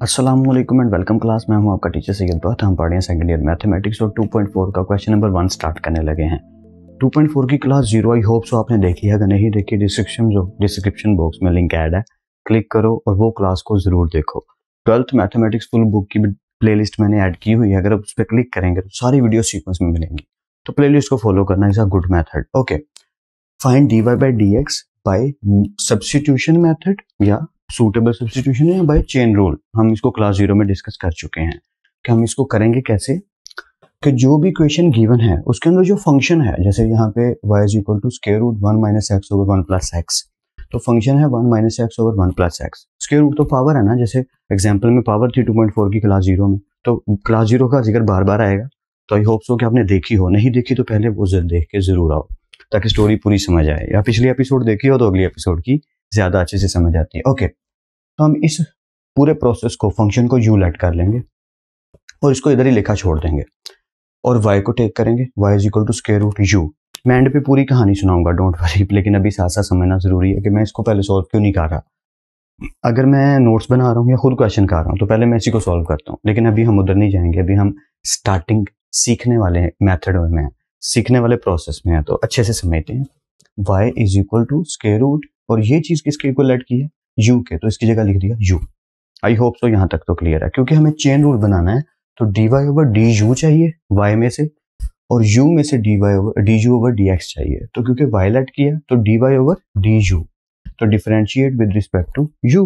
अस्सलामुअलैकुम and welcome class. मैं हूं आपका टीचर सैयद बख्त। हम पढ़ रहे हैं सेकंड ईयर मैथमेटिक्स और 2.4 का क्वेश्चन नंबर 1 स्टार्ट करने लगे हैं। 2.4 की क्लास 0 आई होप सो आपने देखी है। अगर नहीं देखी डिस्क्रिप्शन बॉक्स में लिंक ऐड है, क्लिक करो और वो क्लास को जरूर देखो। 12th मैथमेटिक्स फुल बुक की प्लेलिस्ट मैंने ऐड की हुई है, अगर आप उस पर क्लिक करेंगे तो सारी वीडियो सीक्वेंस में मिलेंगी। तो प्लेलिस्ट को फॉलो करना is a good method. Okay, find dy by dx by substitution method या सूटेबल सब्स्टिट्यूशन है बाय चेन रूल। हम इसको क्लास 0 में डिस्कस कर चुके हैं कि हम इसको करेंगे कैसे कि जो भी क्वेश्चन गिवन है उसके अंदर जो फंक्शन है, जैसे यहाँ पे y is equal to square root 1 minus X over 1 plus X, तो फंक्शन है 1 minus X over 1 plus x. Square root तो पावर है ना, जैसे एग्जाम्पल में पावर थी 2.4 की क्लास 0 में, तो क्लास 0 का जिक्र बार बार आएगा। तो आई होप सो कि आपने देखी हो, नहीं देखी तो पहले वो देख के जरूर आओ ताकि स्टोरी पूरी समझ आए, या पिछली एपिसोड देखी हो तो अगली एपिसोड की ज्यादा अच्छे से समझ आती है। ओके, तो हम इस पूरे प्रोसेस को, फंक्शन को यू लेट कर लेंगे और इसको इधर ही लिखा छोड़ देंगे और y को टेक करेंगे, y is equal to square root U. मैं एंड पे पूरी कहानी सुनाऊंगा, डोंट वरी, लेकिन अभी साथ साथ समझना जरूरी है कि मैं इसको पहले सॉल्व क्यों नहीं कर रहा। अगर मैं नोट्स बना रहा हूँ या खुद क्वेश्चन कर रहा हूँ तो पहले मैं इसी को सॉल्व करता हूँ, लेकिन अभी हम उधर नहीं जाएंगे। अभी हम स्टार्टिंग सीखने वाले मेथड में हैं, सीखने वाले प्रोसेस में है, तो अच्छे से समझते हैं। y is equal to square root, और ये चीज किसके इक्वल की है, u के, तो इसकी जगह लिख दिया u। आई होप सो यहाँ तक तो क्लियर है, क्योंकि हमें चेन रूल बनाना है तो dy ओवर du चाहिए y में से, और u में से du ओवर dx चाहिए। तो क्योंकि y लेट किया तो dy ओवर du, तो differentiate with respect to u,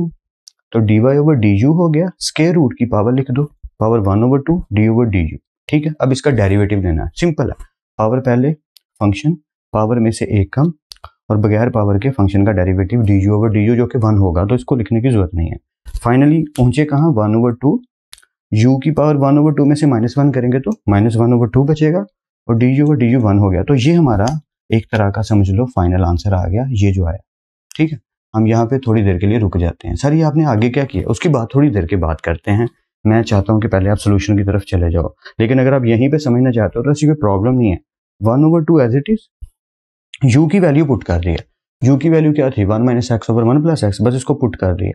तो dy ओवर du हो गया, स्क्वायर रूट की पावर लिख दो, power 1 over 2 d over du। ठीक है, अब इसका डेरिवेटिव लेना है, सिंपल है। पावर पहले फंक्शन, पावर में से एक कम, और बगैर पावर के फंक्शन का डेरिवेटिव du ओवर du जो कि 1 होगा, तो इसको लिखने की जरूरत नहीं है। फाइनली पहुंचे कहाँ, 1 ओवर 2, u की पावर 1 ओवर 2 में से -1 करेंगे तो -1 ओवर 2 बचेगा, और du ओवर du 1 हो गया। तो ये हमारा एक तरह का समझ लो फाइनल आंसर आ गया, ये जो आया। ठीक है, हम यहाँ पे थोड़ी देर के लिए रुक जाते हैं। सर ये आपने आगे क्या किया, उसकी बात थोड़ी देर के बाद करते हैं। मैं चाहता हूँ कि पहले आप सोल्यूशन की तरफ चले जाओ, लेकिन अगर आप यहीं पे समझना चाहते हो तो ऐसी कोई प्रॉब्लम नहीं है। 1 over 2 as it is, u की वैल्यू पुट कर दी है। u की वैल्यू क्या थी, 1 minus X over 1 plus X, बस इसको पुट कर दिया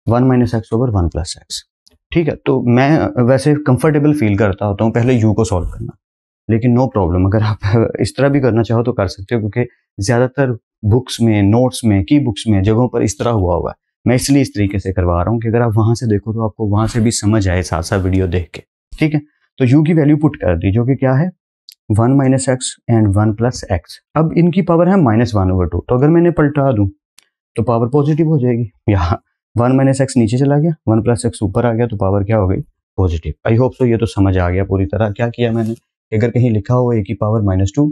1 minus X over 1 plus X. ठीक है, तो मैं वैसे कंफर्टेबल फील करता होता हूँ पहले u को सॉल्व करना, लेकिन नो प्रॉब्लम, अगर आप इस तरह भी करना चाहो तो कर सकते हो, क्योंकि ज्यादातर बुक्स में, नोट्स में, की बुक्स में जगहों पर इस तरह हुआ है। मैं इसलिए इस तरीके से करवा रहा हूँ कि अगर आप वहां से देखो तो आपको वहां से भी समझ आए साथ साथ वीडियो देख के। ठीक है, तो u की वैल्यू पुट कर दी, जो कि क्या है 1 minus x and 1 plus x. अब इनकी पावर है -1 ओवर 2, तो अगर मैंने पलटा दूं तो पावर पॉजिटिव हो जाएगी। यहाँ 1 माइनस एक्स नीचे चला गया, 1 प्लस एक्स ऊपर आ गया, तो पावर क्या हो गई, पॉजिटिव। आई होप सो ये तो समझ आ गया पूरी तरह। क्या किया मैंने, अगर कहीं लिखा हो a की पावर -2,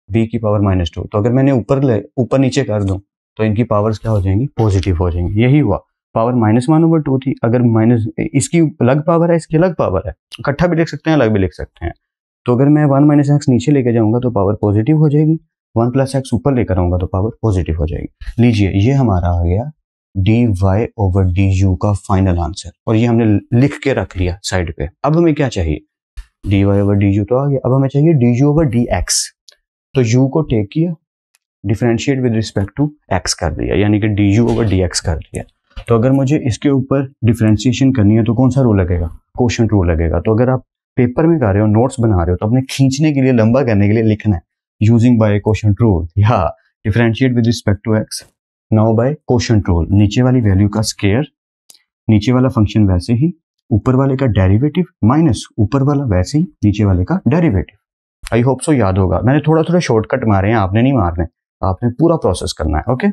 b की पावर -2, तो अगर मैंने ऊपर नीचे कर दूं तो इनकी पावर्स क्या हो जाएंगी, पॉजिटिव हो जाएंगी। यही हुआ, पावर -1 ओवर 2 थी, अगर इसकी अलग पावर है, इसकी अलग पावर है, इकट्ठा भी लिख सकते हैं, अलग भी लिख सकते हैं। तो अगर मैं 1 माइनस एक्स नीचे लेके जाऊंगा तो पावर पॉजिटिव हो जाएगी, 1 प्लस एक्स ऊपर लेकर आऊंगा तो पावर पॉजिटिव हो जाएगी। लीजिए, ये हमारा आ गया dy ओवर du का फाइनल आंसर, और ये हमने लिख के रख लिया साइड पे। अब हमें क्या चाहिए, dy ओवर du तो आ गया, अब हमें चाहिए du ओवर dx। तो u को टेक किया, differentiate with respect to x कर दिया, यानी कि du ओवर dx कर दिया। तो अगर मुझे इसके ऊपर डिफरेंशिएशन करनी है तो कौन सा रूल लगेगा, कोशेंट रूल लगेगा। तो अगर आप पेपर में कर रहे हो, नोट्स बना रहे हो, तो अपने खींचने के लिए, लंबा करने के लिए लिखना है यूजिंग बाय कोशेंट रूल, या differentiate with respect to x now by quotient rule. नीचे वाली वैल्यू का स्क्वायर, नीचे वाला फंक्शन वैसे ही, ऊपर वाले का डेरिवेटिव माइनस ऊपर वाला वैसे ही नीचे वाले का डेरिवेटिव। आई होप सो याद होगा, मैंने थोड़ा थोड़ा शॉर्टकट मारे हैं, आपने नहीं मारने, आपने पूरा प्रोसेस करना है। ओके,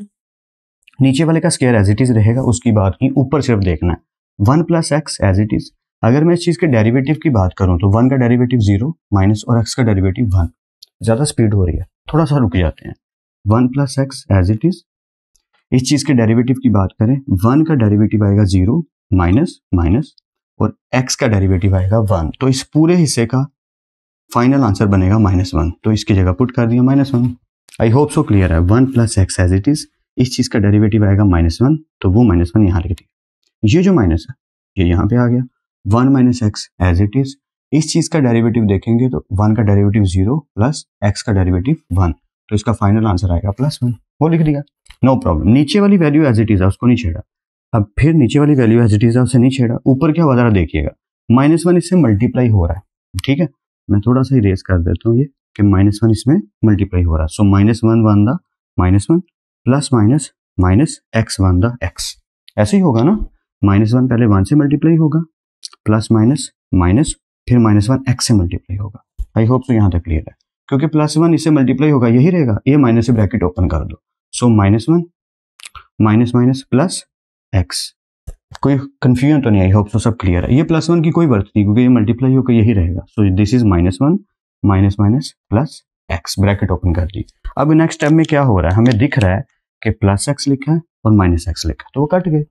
नीचे वाले का स्क्वायर एज इट इज रहेगा, उसकी बात की, ऊपर सिर्फ देखना है 1 plus X as it is. अगर मैं इस चीज के डेरिवेटिव की बात करूं तो 1 का डेरिवेटिव 0 माइनस और x का डेरिवेटिव 1। ज्यादा स्पीड हो रही है, थोड़ा सा रुक जाते हैं। 1 plus X as it is, इस चीज के डेरिवेटिव की बात करें, 1 का डेरिवेटिव आएगा 0 माइनस माइनस, और x का डेरिवेटिव आएगा 1, तो इस पूरे हिस्से का फाइनल आंसर बनेगा -1, तो इसकी जगह पुट कर दिया -1। आई होप सो क्लियर है। 1 plus X as it is, इस चीज का डेरिवेटिव आएगा -1, तो वो -1 यहाँ लिख दिया। ये जो माइनस है ये यहाँ पे आ गया, 1 minus X as it is, इस चीज का डेरिवेटिव देखेंगे तो 1 का डेरिवेटिव 0 प्लस x का डेरिवेटिव 1, तो इसका फाइनल आंसर आएगा +1, वो लिख दिया, नो प्रॉब्लम। नीचे वाली वैल्यू एज इट इज है, उसको नहीं छेड़ा। अब फिर नीचे वाली वैल्यू एज इट इज उससे नहीं छेड़ा, ऊपर क्या हुआ जरा देखिएगा, -1 इससे मल्टीप्लाई हो रहा है, ठीक है। मैं थोड़ा सा इरेज कर देता हूँ ये कि -1 इसमें मल्टीप्लाई हो रहा है। सो -1 one the -1 plus minus minus x one the x, ऐसे ही होगा ना। -1 पहले 1 से मल्टीप्लाई होगा, प्लस माइनस माइनस फिर -1 एक्स से मल्टीप्लाई होगा। आई होप सो यहाँ तक क्लियर है, क्योंकि +1 इससे मल्टीप्लाई होगा यही रहेगा, ये माइनस से ब्रैकेट ओपन कर दो। सो -1 माइनस माइनस प्लस एक्स, कोई कंफ्यूजन तो नहीं, आई होप सो सब क्लियर है। ये +1 की कोई वर्थ नहीं, क्योंकि ये मल्टीप्लाई होकर यही रहेगा। सो this is -1 minus minus plus x, bracket open कर दी। अब नेक्स्ट स्टेप में क्या हो रहा है, हमें दिख रहा है कि +x लिखा है और -x लिखा है, तो वो कट गए।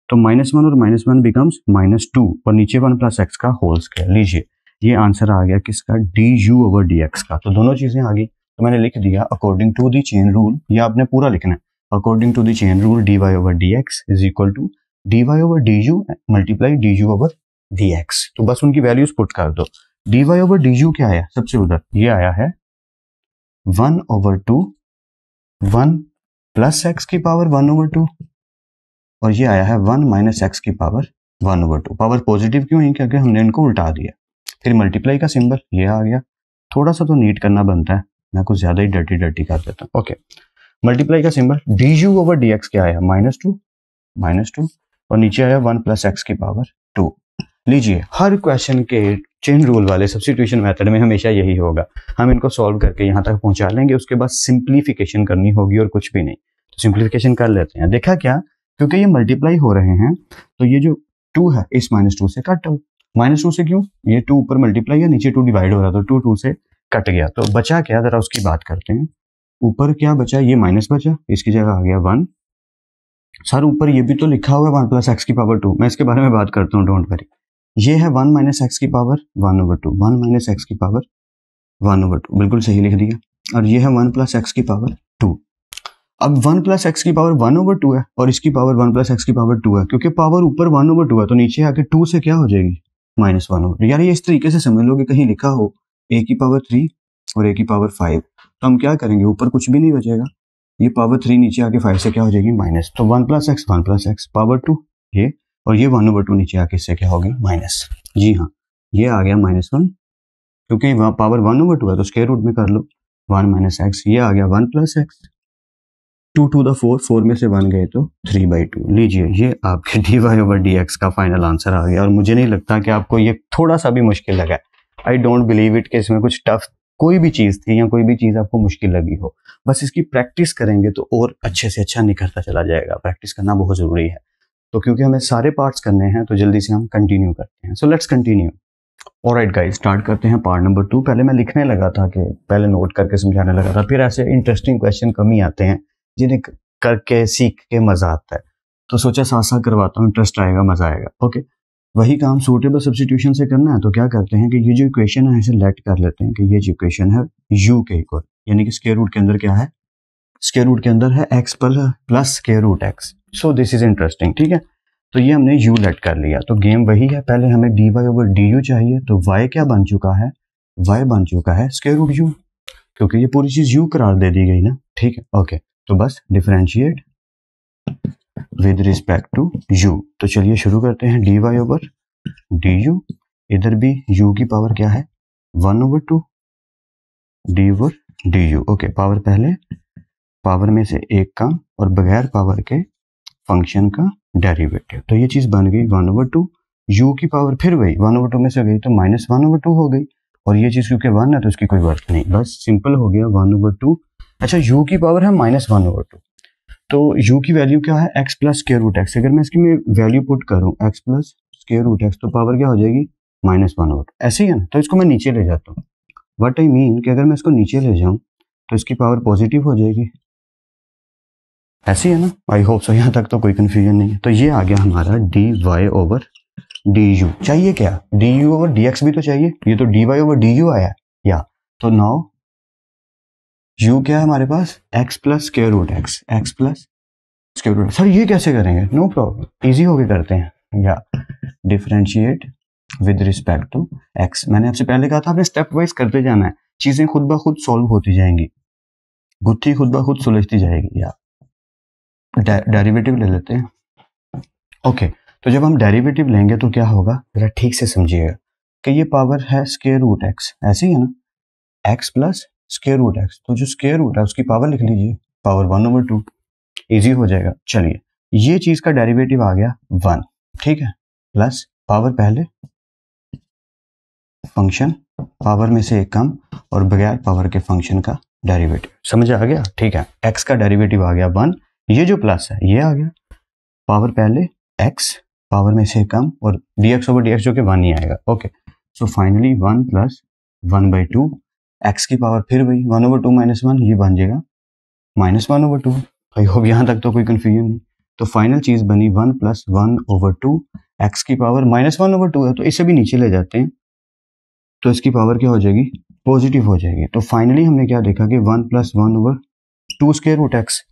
तो -1 और -1 बिकम्स -2 और नीचे 1 + x का होल स्क्वायर। लीजिए ये आंसर आ गया किसका, du/dx का। तो दोनों चीजें आ गई, तो मैंने लिख दिया according to the chain rule, या आपने पूरा लिखना है, according to the chain rule dy/dx is equal to dy/du multiply du/dx। तो बस उनकी वैल्यूज पुट कर दो। dy/du क्या आया सबसे उधर, ये आया है 1/2 1 + x की पावर 1/2 और ये आया है 1 - x की पावर 1/2। पावर पॉजिटिव क्यों है, क्योंकि हमने इनको उल्टा दिया। फिर मल्टीप्लाई का सिंबल ये आ गया, थोड़ा सा तो नीट करना बनता है, मैं कुछ ज्यादा ही डर्टी कर देता हूँ। ओके, मल्टीप्लाई का सिंबल du/dx क्या आया -2 और नीचे आया 1 + x की पावर 2। लीजिए हर क्वेश्चन के चेन रूल वाले सब्स्टिट्यूशन मेथड में हमेशा यही होगा, हम इनको सॉल्व करके यहाँ तक पहुंचा लेंगे, उसके बाद सिंप्लीफिकेशन करनी होगी और कुछ भी नहीं। तो सिंप्लीफिकेशन कर लेते हैं। देखा क्या, क्योंकि ये मल्टीप्लाई हो रहे हैं तो ये जो 2 है इस -2 से कट हो। -2 से क्यों, ये 2 ऊपर मल्टीप्लाई है, नीचे 2 डिवाइड हो रहा, तो 2 2 से कट गया। तो बचा क्या, जरा उसकी बात करते हैं। ऊपर क्या बचा, ये माइनस बचा, इसकी जगह आ गया 1। सर ऊपर ये भी तो लिखा हुआ है 1 + x की पावर 2, मैं इसके बारे में बात करता हूँ, डोंट वरी। ये है 1 - x की पावर 1/2, 1 - x की पावर 1/2, बिल्कुल सही लिख दिया। और ये है 1 + x की पावर 2। अब 1 + x की पावर 1/2 है और इसकी पावर 1 + x की पावर 2 है, क्योंकि पावर ऊपर 1/2 है तो नीचे आके 2 से क्या हो जाएगी, -1/2। यार ये इस तरीके से समझ लो कि कहीं लिखा हो a की पावर 3 और a की पावर 5, तो हम क्या करेंगे, ऊपर कुछ भी नहीं बचेगा, ये पावर 3 नीचे आके 5 से क्या हो जाएगी माइनस। तो 1 + x 1 + x पावर 2 ये, और ये 1/2 नीचे आके इससे क्या होगी माइनस। जी हाँ, ये आ गया -1, क्योंकि पावर 1/2 है तो स्क्वायर रूट में कर लो 1 - x। ये आ गया 1 + x, 2 to the 4, 4 में से 1 गए तो 3/2। लीजिए ये आपके dy/dx का फाइनल आंसर आ गया। और मुझे नहीं लगता कि आपको ये थोड़ा सा भी मुश्किल लगा। आई डोंट बिलीव इट कि इसमें कुछ टफ कोई भी चीज़ थी या कोई भी चीज़ आपको मुश्किल लगी हो। बस इसकी प्रैक्टिस करेंगे तो और अच्छे से अच्छा निकलता चला जाएगा। प्रैक्टिस करना बहुत ज़रूरी है। तो क्योंकि हमें सारे पार्ट्स करने हैं तो जल्दी से हम कंटिन्यू करते हैं। So let's continue. Alright guys, start करते हैं पार्ट नंबर 2। पहले मैं लिखने लगा था कि पहले नोट करके समझाने लगा था, फिर ऐसे इंटरेस्टिंग क्वेश्चन कम ही आते हैं जिन्हें करके सीख के मजा आता है, तो सोचा साथ साथ करवाता हूँ, इंटरेस्ट आएगा, मजा आएगा। ओके, वही काम सूटेबल सब्स्टिट्यूशन से करना है। तो क्या करते हैं कि ये जो इक्वेशन है इसे लेट कर लेते हैं कि ये जो इक्वेशन है u के इक्वल, यानी कि स्क्वायर रूट के अंदर क्या है, स्क्वायर रूट के अंदर है x plus square root x। So this is interesting, ठीक है। तो ये हमने u लेट कर लिया। तो गेम वही है, पहले हमें dy/du चाहिए। तो y क्या बन चुका है, y बन चुका है स्क्वायर रूट u, क्योंकि ये पूरी चीज u करार दे दी गई ना, ठीक है। ओके, तो बस differentiate with respect to u। तो चलिए शुरू करते हैं। dy/du, इधर भी u की पावर क्या है 1/2 d/du। ओके, पावर पहले, पावर में से एक कम और बगैर पावर के फंक्शन का डेरिवेटिव। तो ये चीज बन गई 1/2, u की पावर फिर वही 1/2 में से गई तो -1/2 हो गई, और ये चीज क्योंकि 1 है तो इसकी कोई वर्थ नहीं, बस सिंपल हो गया 1/2। अच्छा, u की पावर है -1/2, तो u की वैल्यू क्या है x plus square root x। अगर मैं इसकी वैल्यू पुट करूं x plus square root x तो पावर क्या हो जाएगी -1/2, ऐसे ही है ना। तो इसको मैं नीचे ले जाता हूँ। व्हाट आई मीन कि अगर मैं इसको नीचे ले जाऊं तो इसकी पावर पॉजिटिव हो जाएगी, ऐसे ही है ना। आई होप सो, यहाँ तक तो कोई कंफ्यूजन नहीं है। तो ये आ गया हमारा dy/du। चाहिए क्या, du/dx भी तो चाहिए, ये तो dy/du आया या। तो नाउ u क्या है हमारे पास x plus square root x, x plus square root. Sir ये कैसे करेंगे, नो प्रॉब्लम, इजी होके करते हैं। या differentiate with respect to x। मैंने आपसे पहले कहा था आपने स्टेप वाइज करते जाना है, चीजें खुद ब खुद सॉल्व होती जाएंगी, गुत्थी खुद ब खुद सुलझती जाएगी। या डेरिवेटिव ले लेते हैं, ओके, तो जब हम डेरिवेटिव लेंगे तो क्या होगा, जरा ठीक से समझिएगा कि ये पावर है स्क्वायर रूट एक्स, ऐसे ही है ना, x plus square root x, तो जो स्क्वायर रूट है उसकी पावर लिख लीजिए, पावर 1/2, इजी हो जाएगा। चलिए, ये चीज का डेरिवेटिव आ गया 1, ठीक है, प्लस पावर पहले फंक्शन, पावर में से एक कम और बगैर पावर के फंक्शन का डेरिवेटिव, समझ आ गया, ठीक है। एक्स का डेरिवेटिव आ गया 1, ये जो प्लस है ये आ गया, पावर पहले एक्स, पावर में से कम और dx/dx जो कि 1 ही आएगा। Okay, so finally 1 plus 1/2, x की पावर फिर वही 1/2 माइनस 1, ये बन जाएगा -1/2। आई होप यहाँ तक तो कोई कंफ्यूजन नहीं। तो फाइनल चीज बनी 1 प्लस 1/2, एक्स की पावर -1/2 है तो इसे भी नीचे ले जाते हैं, तो इसकी पावर क्या हो जाएगी, पॉजिटिव हो जाएगी। तो फाइनली हमने क्या देखा कि 1 प्लस 1/2 स्क्वायर रूट एक्स,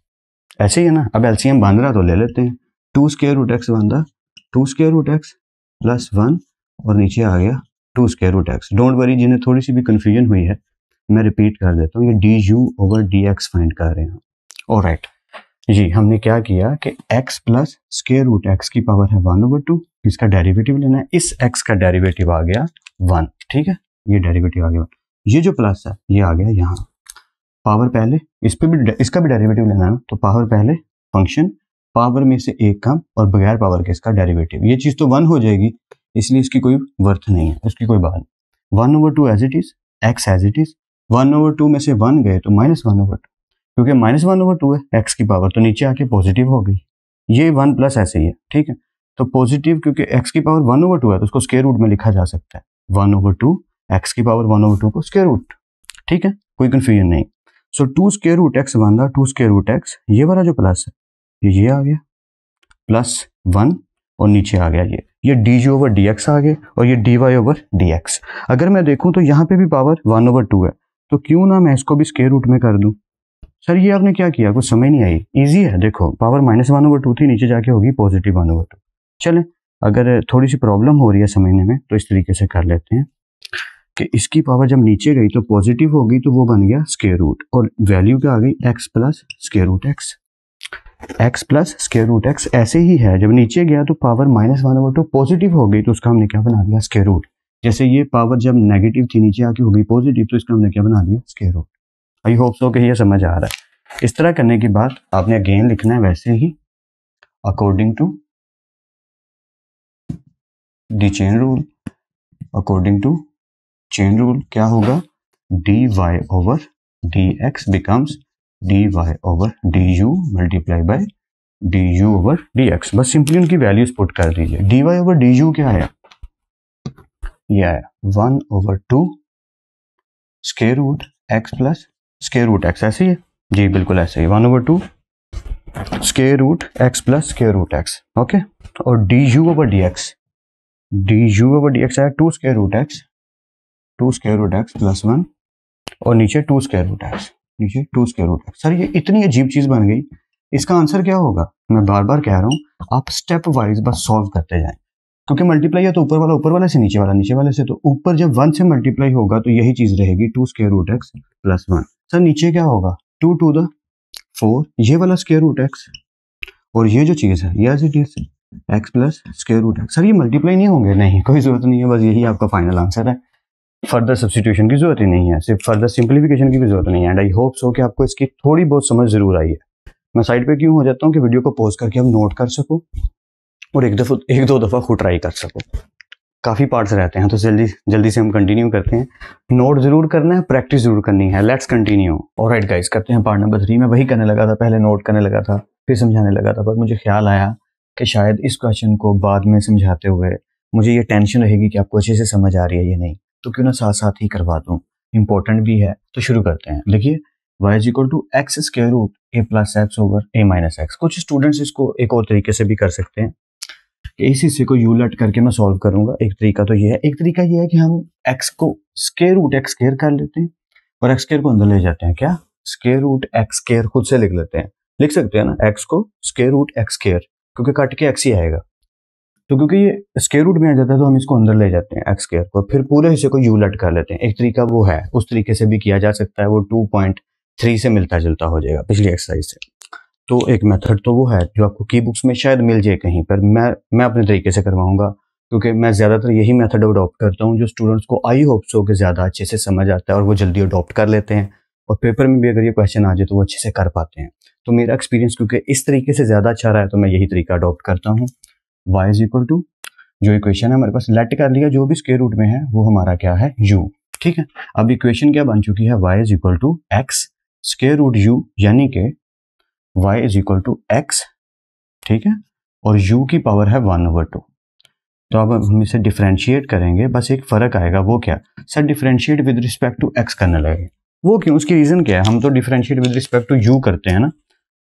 ऐसे ही है ना। अब एलसीएम बन रहा तो ले लेते हैं, 2 स्क्वायर रूट एक्स बन रहा, 2 स्क्वायर रूट एक्स प्लस 1 और नीचे आ गया 2 square root x. Don't worry, जिन्हें थोड़ी सी भी कंफ्यूजन हुई है मैं रिपीट कर देता हूँ, ये du/dx फाइंड कर रहे हैं। ऑलराइट जी, हमने क्या किया कि x plus square root x की पावर है 1/2, इसका डेरिवेटिव लेना है, इस x का डेरिवेटिव आ गया 1, ठीक है, ये डेरिवेटिव आ गया 1, ये जो प्लस है ये आ गया यहाँ, पावर पहले इस पे भी, इसका भी डेरिवेटिव लेना है, तो पावर पहले फंक्शन, पावर में से एक कम और बगैर पावर के इसका डेरिवेटिव, ये चीज तो 1 हो जाएगी, इसलिए इसकी कोई वर्थ नहीं है, उसकी कोई बात नहीं। 1/2 as it is, x as it is, 1/2 में से 1 गए तो -1/2, क्योंकि -1/2 है एक्स की पावर, तो नीचे आके पॉजिटिव हो गई, ये 1 प्लस ऐसे ही है, ठीक है। तो पॉजिटिव क्योंकि एक्स की पावर 1/2 है तो उसको स्क्वायर रूट में लिखा जा सकता है, 1/2 एक्स की पावर 1/2 को स्क्वायर रूट, ठीक है, कोई कंफ्यूजन नहीं। सो 2 स्क्वायर रूट एक्स बन रहा, 2 स्क्वायर रूट एक्स, ये वाला जो प्लस है ये आ गया प्लस 1 और नीचे आ गया ये du/dx आ गया और ये dy/dx। अगर मैं देखूं तो यहाँ पे भी पावर 1/2 है, तो क्यों ना मैं इसको भी स्क्वायर रूट में कर दूं। सर ये आपने क्या किया, कुछ समझ नहीं आई, इजी है, देखो पावर -1/2 थी, नीचे जाके होगी पॉजिटिव 1/2। चलें, अगर थोड़ी सी प्रॉब्लम हो रही है समझने में तो इस तरीके से कर लेते हैं कि इसकी पावर जब नीचे गई तो पॉजिटिव होगी, तो वो बन गया स्क्वायर रूट, और वैल्यू क्या आ गई, x plus square root x, x plus square root x ऐसे ही है, जब नीचे गया तो पावर -1/2 पॉजिटिव हो गई, तो उसका हमने क्या बना दिया, स्क्वायर रूट। जैसे ये पावर जब नेगेटिव थी नीचे आके हो गई पॉजिटिव, तो इसका हमने क्या बना दिया, square root. I hope so कि ये समझ आ रहा है। इस तरह करने के बाद आपने अगेन लिखना है वैसे ही, according to the chain rule, according to chain rule क्या होगा, dy/dx becomes dy/du multiply by du/dx। बस सिंपली उनकी वैल्यूज पुट कर दीजिए। dy/du क्या आया, ये आया 1/2 square root x plus square root x, ऐसे ही है जी, बिल्कुल ऐसे ही 1/2 square root x plus square root x. Okay, और du/dx, du/dx आया 2 square root x, 2 square root x plus 1 और नीचे 2 स्क्वायर रूट एक्स, नीचे 2 स्क्वायर रूट एक्स। सर ये इतनी अजीब चीज बन गई, इसका आंसर क्या होगा, मैं बार बार कह रहा हूँ आप स्टेप वाइज बस सॉल्व करते जाएं, क्योंकि मल्टीप्लाई है तो ऊपर वाले से नीचे वाला, नीचे वाले से, तो ऊपर जब 1 से मल्टीप्लाई होगा तो यही चीज रहेगी 2 square root x plus 1। Sir नीचे क्या होगा, 2 to the 4, ये वाला स्क्वायर रूट एक्स, और ये जो चीज है ये as it is x plus square root x. Sir ये मल्टीप्लाई नहीं होंगे, नहीं कोई जरूरत नहीं है, बस यही आपका फाइनल आंसर है, फर्दर सब्स्टिट्यूशन की जरूरत ही नहीं है, सिर्फ फर्दर सिंप्लीफिकेशन की भी जरूरत नहीं है। एंड आई होप सो कि आपको इसकी थोड़ी बहुत समझ जरूर आई है। मैं साइड पे क्यों हो जाता हूँ कि वीडियो को पॉज करके आप नोट कर सको और एक दो दफा खुद ट्राई कर सको, काफी पार्ट्स रहते हैं, तो जल्दी से हम कंटिन्यू करते हैं। नोट जरूर करना है, प्रैक्टिस जरूर करनी है। Let's continue. ऑलराइट गाइस, करते हैं पार्ट नंबर 3। मैं वही करने लगा था, पहले नोट करने लगा था फिर समझाने लगा था, पर मुझे ख्याल आया कि शायद इस क्वेश्चन को बाद में समझाते हुए मुझे ये टेंशन रहेगी कि आपको अच्छे से समझ आ रही है या नहीं, तो क्यों ना साथ साथ ही करवा दूं, इंपॉर्टेंट भी है। तो शुरू करते हैं। देखिए, y = x square root a plus x over a minus x. कुछ स्टूडेंट्स इसको एक और तरीके से भी कर सकते हैं, इस हिस्से को यूलट करके मैं सॉल्व करूंगा। एक तरीका तो ये है, एक तरीका ये है कि हम x को स्क्वायर रूट x स्क्वायर कर लेते हैं और x स्क्वायर को अंदर ले जाते हैं। क्या, स्क्वायर रूट x स्क्वायर खुद से लिख लेते हैं, लिख सकते हैं ना, x को स्क्वायर रूट x स्क्वायर, क्योंकि कट के x ही आएगा, तो क्योंकि ये स्क्वायर रूट में आ जाता है तो हम इसको अंदर ले जाते हैं x स्क्वायर को, फिर पूरे हिस्से को यूलट कर लेते हैं। एक तरीका वो है, उस तरीके से भी किया जा सकता है, वो 2.3 से मिलता जुलता हो जाएगा पिछली एक्सरसाइज से। तो एक मेथड तो वो है जो आपको की बुक्स में शायद मिल जाए कहीं पर, मैं अपने तरीके से करवाऊंगा, क्योंकि मैं ज़्यादातर यही मेथड अडॉप्ट करता हूँ जो स्टूडेंट्स को आई होप सो के ज़्यादा अच्छे से समझ आता है और वो जल्दी अडॉप्ट कर लेते हैं, और पेपर में भी अगर ये क्वेश्चन आ जाए तो वो अच्छे से कर पाते हैं। तो मेरा एक्सपीरियंस क्योंकि इस तरीके से ज़्यादा अच्छा रहा है तो मैं यही तरीका अडॉप्ट करता हूँ। y इज इक्वल टू, जो इक्वेशन है हमारे पास लेट कर लिया, जो भी स्क्वायर रूट में है वो हमारा क्या है, u। ठीक है, अब इक्वेशन क्या बन चुकी है, y is equal to x square root u, यानी कि y is equal to x, ठीक है, और u की पावर है 1/2। तो अब हम इसे डिफरेंशिएट करेंगे, बस एक फर्क आएगा, वो क्या sir, differentiate with respect to x करने लगे। वो क्यों, उसकी रीजन क्या है, हम तो differentiate with respect to u करते हैं ना,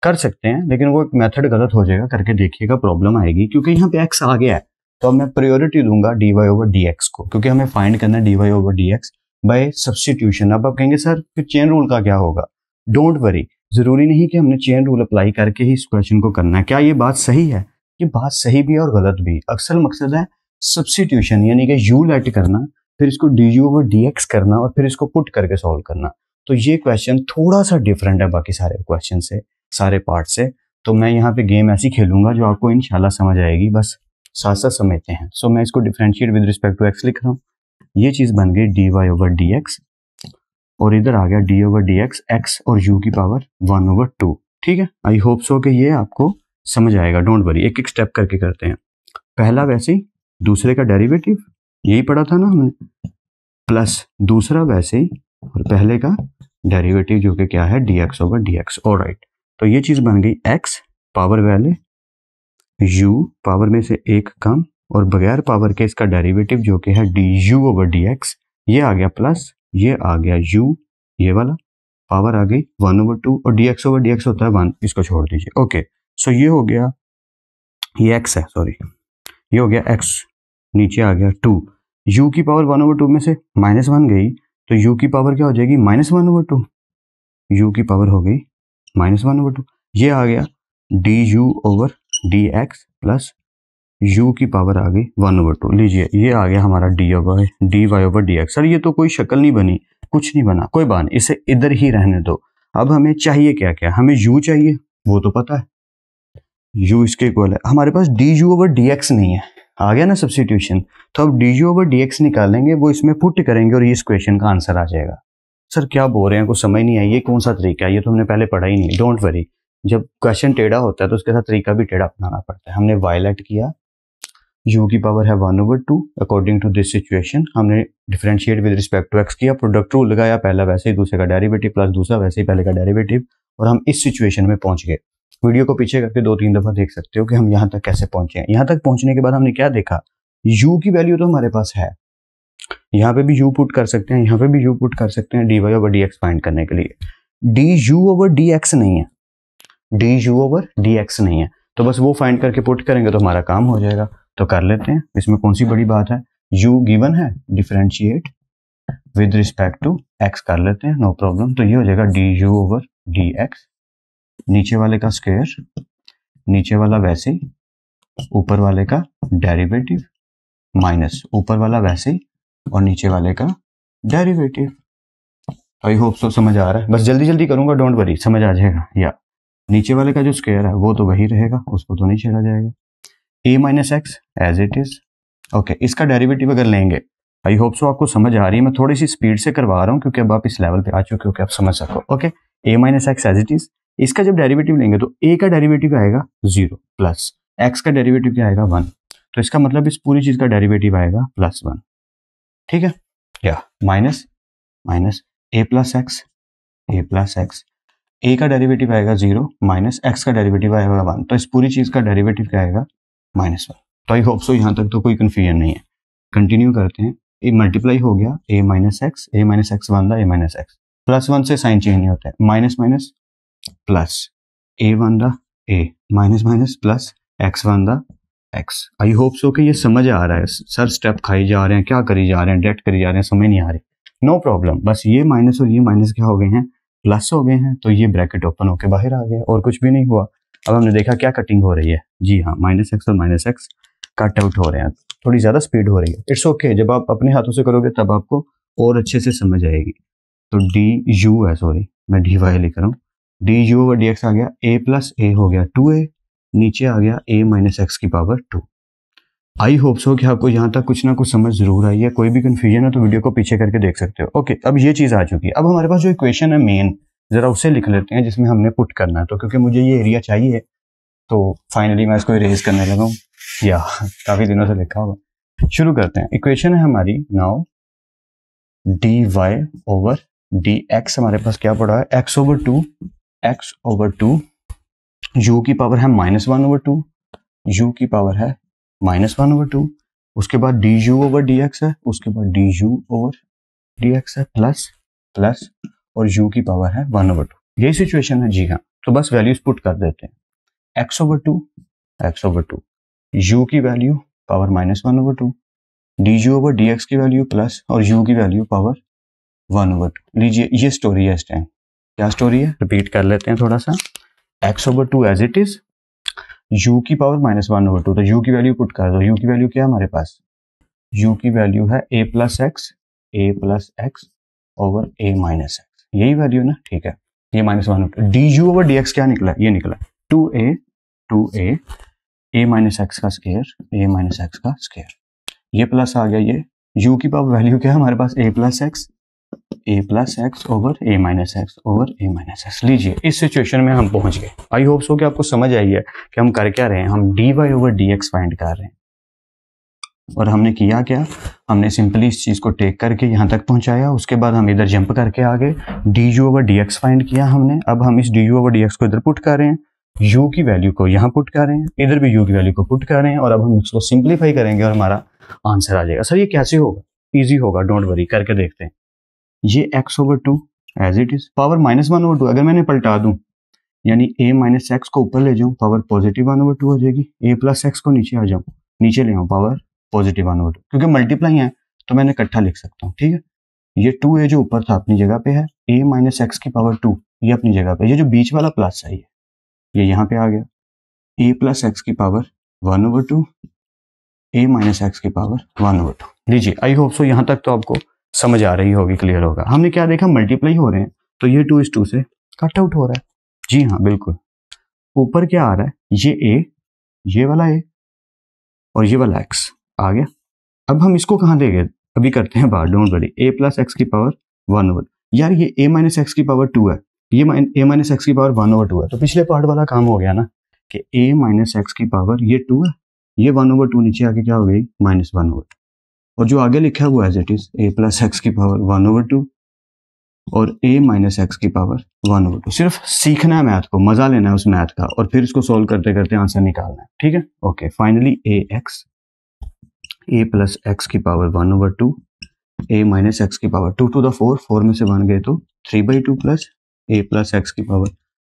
कर सकते हैं, लेकिन वो मेथड गलत हो जाएगा, करके देखिएगा प्रॉब्लम आएगी, क्योंकि यहाँ पे x आ गया है तो अब मैं प्रायोरिटी दूंगा dy/dx को, क्योंकि हमें फाइंड करना है dy/dx बाय सब्स्टिट्यूशन। अब आप कहेंगे सर फिर चेन रूल का क्या होगा, डोंट वरी, जरूरी नहीं कि हमने चेन रूल अप्लाई करके ही इस क्वेश्चन को करना है। क्या ये बात सही है, ये बात सही भी है और गलत भी। अक्सर मकसद है सब्स्टिट्यूशन, यानी कि u लेट करना, फिर इसको du/dx करना और फिर इसको पुट करके सॉल्व करना। तो ये क्वेश्चन थोड़ा सा डिफरेंट है बाकी सारे क्वेश्चन से, सारे पार्ट से। तो मैं यहाँ पे गेम ऐसी खेलूंगा जो आपको इंशाल्लाह समझ आएगी, बस साथ साथ समझते हैं। सो मैं इसको differentiate with respect to x लिख रहा हूँ, ये चीज बन गई dy/dx, और इधर आ गया d/dx x और u की पावर 1/2। ठीक है, आई होप सो कि ये आपको समझ आएगा, डोंट वरी, एक एक स्टेप करके करते हैं। पहला वैसे ही, दूसरे का डेरिवेटिव यही पढ़ा था ना हमने, प्लस दूसरा वैसे ही, और पहले का डेरिवेटिव जो कि क्या है dx/dx। ऑलराइट, तो ये चीज बन गई x पावर वाले u पावर में से एक कम, और बगैर पावर के इसका डेरिवेटिव जो कि है du/dx, ये आ गया प्लस, ये आ गया u, ये वाला पावर आ गई 1/2, और dx/dx होता है 1, इसको छोड़ दीजिए। ओके, सो ये हो गया, ये x है, सॉरी, ये हो गया x, नीचे आ गया 2, u की पावर 1/2 में से -1 गई, तो u की पावर क्या हो जाएगी, -1/2, u की पावर हो गई -1/2। ये आ गया du/dx प्लस u की पावर आ गई 1/2। लीजिए, ये आ गया हमारा dy/dx। सर ये तो कोई शक्ल नहीं बनी, कुछ नहीं बना, कोई बात नहीं, इसे इधर ही रहने दो। अब हमें चाहिए क्या, क्या हमें u चाहिए, वो तो पता है u इसके इक्वल है, हमारे पास du/dx नहीं है, आ गया ना सब्स्टिट्यूशन। तो अब du/dx निकालेंगे, वो इसमें पुट करेंगे और ये इस क्वेश्चन का आंसर आ जाएगा। सर क्या बोल रहे हैं, कुछ समझ नहीं आई, ये कौन सा तरीका है, ये तो हमने पहले पढ़ा ही नहीं। डोंट वरी, जब क्वेश्चन टेढ़ा होता है तो उसके साथ तरीका भी टेढ़ा अपनाना पड़ता है। हमने वायलेट किया, u की पावर है 1/2, अकॉर्डिंग टू दिस सिचुएशन हमने differentiate with respect to x किया, प्रोडक्ट रूल लगाया, पहला वैसे ही दूसरे का डेरिवेटिव प्लस दूसरा वैसे ही पहले का डेरिवेटिव, और हम इस सिचुएशन में पहुंच गए। वीडियो को पीछे करके 2-3 दफा देख सकते हो कि हम यहाँ तक कैसे पहुंचे हैं। यहाँ तक पहुंचने के बाद हमने क्या देखा, u की वैल्यू तो हमारे पास है, यहाँ पे भी u पुट कर सकते हैं, यहाँ पे भी u पुट कर सकते हैं dy/dx फाइंड करने के लिए। du/dx नहीं है, du/dx नहीं है, तो बस वो फाइंड करके पुट करेंगे तो हमारा काम हो जाएगा। तो कर लेते हैं, इसमें कौन सी बड़ी बात है, u गिवन है, differentiate with respect to x कर लेते हैं, नो प्रॉब्लम। तो ये हो जाएगा du/dx, नीचे वाले का स्क्वायर, नीचे वाला वैसे, ऊपर वाले का डेरिवेटिव, माइनस ऊपर वाला वैसे और नीचे वाले का डेरिवेटिव। आई होप सो समझ आ रहा है, बस जल्दी जल्दी करूंगा, डोंट वरी, समझ आ जाएगा। या नीचे वाले का जो स्क्वायर है वो तो वही रहेगा, उसको तो नहीं छेड़ा जाएगा। a - x as it is. Okay, इसका डेरिवेटिव अगर लेंगे, आई होप सो आपको समझ आ रही है, मैं थोड़ी सी स्पीड से करवा रहा हूँ क्योंकि अब आप इस लेवल पे आ चुके हो कि आप समझ सको। Okay, a - x as it is, इसका जब डेरिवेटिव लेंगे तो a का डेरिवेटिव आएगा 0 प्लस x का डेरिवेटिव क्या आएगा 1, तो इसका मतलब इस पूरी चीज का डेरिवेटिव आएगा +1। ठीक है, या minus minus a + x, a का डेरिवेटिव आएगा 0 माइनस x का डेरिवेटिव आएगा 1, तो इस पूरी चीज का डेरिवेटिव क्या आएगा -1। तो आई होप सो यहाँ तक तो कोई कंफ्यूजन नहीं है। कंटिन्यू करते हैं, ये मल्टीप्लाई हो गया a - x, वन दा a - x, +1 से साइन चेंज नहीं होता है, minus minus plus a one दा a, minus minus plus x one दा x। आई होप सो कि ये समझ आ रहा है। सर स्टेप खाई जा रहे हैं, क्या करी जा रहे हैं, डेट करी जा रहे हैं, समझ नहीं आ रही, नो प्रॉब्लम। बस ये माइनस और ये माइनस क्या हो गए हैं, प्लस हो गए हैं, तो ये ब्रैकेट ओपन होकर बाहर आ गया और कुछ भी नहीं हुआ। अब हमने देखा क्या कटिंग हो रही है, जी हाँ, -x और -x कट आउट हो रहे हैं, थोड़ी ज्यादा स्पीड हो रही है। इट्स ओके, जब आप अपने हाथों से करोगे तब आपको और अच्छे से समझ आएगी। तो du है, सॉरी मैं dy लिख रहा हूँ, D you over D X आ गया ए प्लस ए हो गया 2a, नीचे आ गया a माइनस एक्स की पावर 2। आई होप सो कि आपको यहाँ तक कुछ ना कुछ समझ जरूर आई है। कोई भी कंफ्यूजन है तो वीडियो को पीछे करके देख सकते हो। ओके, अब ये चीज़ आ चुकी है। अब हमारे पास जो इक्वेशन है मेन, ज़रा उसे लिख लेते हैं जिसमें हमने पुट करना है। तो क्योंकि मुझे ये एरिया चाहिए तो फाइनली मैं इसको इरेज करने लगा हूँ, या काफ़ी दिनों से लिखा होगा। शुरू करते हैं। इक्वेशन है हमारी now d y over D x, हमारे पास क्या पड़ा है एक्स ओवर टू, यू की पावर है -1/2, यू की पावर है -1/2, उसके बाद d you over D x है, उसके बाद d you over D x है प्लस और u की पावर है 1/2। यही सिचुएशन है जी हाँ। तो बस वैल्यूज पुट कर देते हैं x ओवर टू, u की value power -1/2, D you over D x की वैल्यू प्लस और u की वैल्यू पावर 1/2। लीजिए ये स्टोरी है इस टाइम। क्या स्टोरी है, रिपीट कर लेते हैं थोड़ा सा। x over two as it is, u की पावर -1/2, तो u की वैल्यू पुट कर दो। u की वैल्यू क्या है हमारे पास, u की वैल्यू है a plus x over a minus x, यही वैल्यू ना, ठीक है। ये -1/2, D you over D x क्या निकला, ये निकला 2a a माइनस एक्स का स्क्वायर, ये प्लस आ गया, ये u की पावर वैल्यू क्या है हमारे पास a plus x over a minus x. लीजिए इस सिचुएशन में हम पहुंच गए। आई होप सो कि आपको समझ आई है कि हम कर क्या रहे हैं, हम dy ओवर dx फाइंड कर रहे हैं। और हमने किया क्या, हमने सिंपली इस चीज को टेक करके यहाँ तक पहुंचाया, उसके बाद हम इधर जंप करके आगे D you over D x find किया हमने। अब हम इस D you over D x को इधर पुट कर रहे हैं, u की वैल्यू को यहाँ पुट कर रहे हैं, इधर भी u की वैल्यू को पुट कर रहे हैं, और अब हम इसको सिंप्लीफाई करेंगे और हमारा आंसर आ जाएगा। सर ये कैसे होगा, ईजी होगा, डोंट वरी, करके देखते हैं। ये x over two as it is, power -1/2 अगर मैंने पलटा दूं, यानी a माइनस एक्स को ऊपर ले जाऊं, पावर पॉजिटिव 1/2 हो जाएगी। a प्लस एक्स को नीचे आ जाऊं, नीचे ले आऊं, पावर पॉजिटिव 1/2, क्योंकि मल्टीप्लाई है तो मैंने इकट्ठा लिख सकता हूँ, ठीक है। ये 2a जो ऊपर था अपनी जगह पे है, a माइनस एक्स की पावर 2 ये अपनी जगह पे, ये जो बीच वाला प्लस है ये यहाँ पे आ गया, a प्लस एक्स की पावर 1/2, a माइनस एक्स की पावर 1/2। लीजिए आई होप सो यहाँ तक तो आपको समझ आ रही होगी, क्लियर होगा। हमने क्या देखा, मल्टीप्लाई हो रहे हैं तो ये 2:2 से कट आउट हो रहा है। जी हाँ बिल्कुल, ऊपर क्या आ रहा है, ये a, ये वाला a और ये वाला x आ गया। अब हम इसको कहाँ देंगे, अभी करते हैं बाहर, don't worry. a plus x की पावर 1/2, यार ये a माइनस एक्स की पावर 2 है, ये a माइनस एक्स की पावर 1/2 है, तो पिछले पार्ट वाला काम हो गया ना कि a माइनस एक्स की पावर ये 2 है, ये 1/2 नीचे आके क्या हो गई -1/2, और जो आगे लिखा है वो as it is a plus x की पावर 1/2 और a माइनस एक्स की पावर 1/2। सिर्फ सीखना है मैथ को, मजा लेना है उस मैथ का, और फिर इसको सोल्व करते करते आंसर निकालना है, ठीक है। Okay, finally a plus x की पावर 1/2, a माइनस एक्स की पावर 2 to the 4, 4 में से 1 गए तो 3/2 प्लस a प्लस एक्स की पावर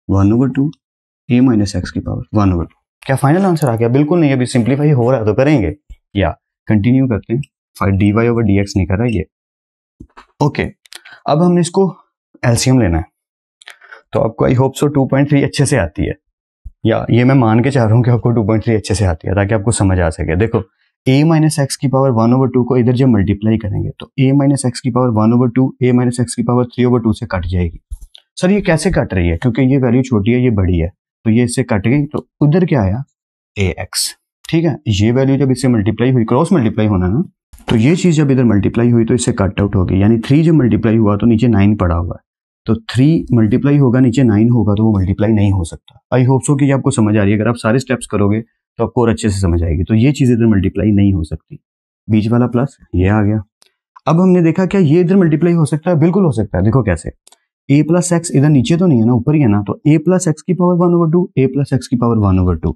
1/2, a माइनस एक्स की पावर 1/2। क्या फाइनल आंसर आ गया? बिल्कुल नहीं, अभी सिंप्लीफाई हो रहा है तो करेंगे, या कंटिन्यू करते हैं। dy ओवर dx नहीं कर रहा ये। ओके, अब हमने इसको एलसीएम लेना है, तो आपको आई होप सो 2.3 अच्छे से आती है, या ये मैं मान के चाह रहा हूँ कि आपको 2.3 अच्छे से आती है, ताकि आपको समझ आ सके। देखो a माइनस एक्स की पावर 1/2 को इधर जब मल्टीप्लाई करेंगे तो a माइनस एक्स की पावर 1/2 a माइनस एक्स की पावर 3/2 से कट जाएगी। सर ये कैसे कट रही है, क्योंकि ये वैल्यू छोटी है, ये बड़ी है, तो ये इससे कट गई, तो उधर क्या आया ax, ठीक है। ये वैल्यू जब इससे मल्टीप्लाई हुई, क्रॉस मल्टीप्लाई होना ना, तो ये चीज जब इधर मल्टीप्लाई हुई तो इससे कट आउट हो गई, यानी 3 जब मल्टीप्लाई हुआ तो नीचे 9 पड़ा हुआ है, तो 3 मल्टीप्लाई होगा नीचे 9 होगा, तो वो मल्टीप्लाई नहीं हो सकता। आई होप सो कि आपको समझ आ रही है। अगर आप सारे स्टेप्स करोगे तो आपको और अच्छे से समझ आएगी। तो ये चीज इधर मल्टीप्लाई नहीं हो सकती, बीच वाला प्लस ये आ गया। अब हमने देखा क्या ये इधर मल्टीप्लाई हो सकता है, बिल्कुल हो सकता है। देखो कैसे, a प्लस एक्स इधर नीचे तो नहीं है ना, ऊपर ही है ना, तो a प्लस एक्स की पावर 1/2, a प्लस एक्स की पावर 1/2,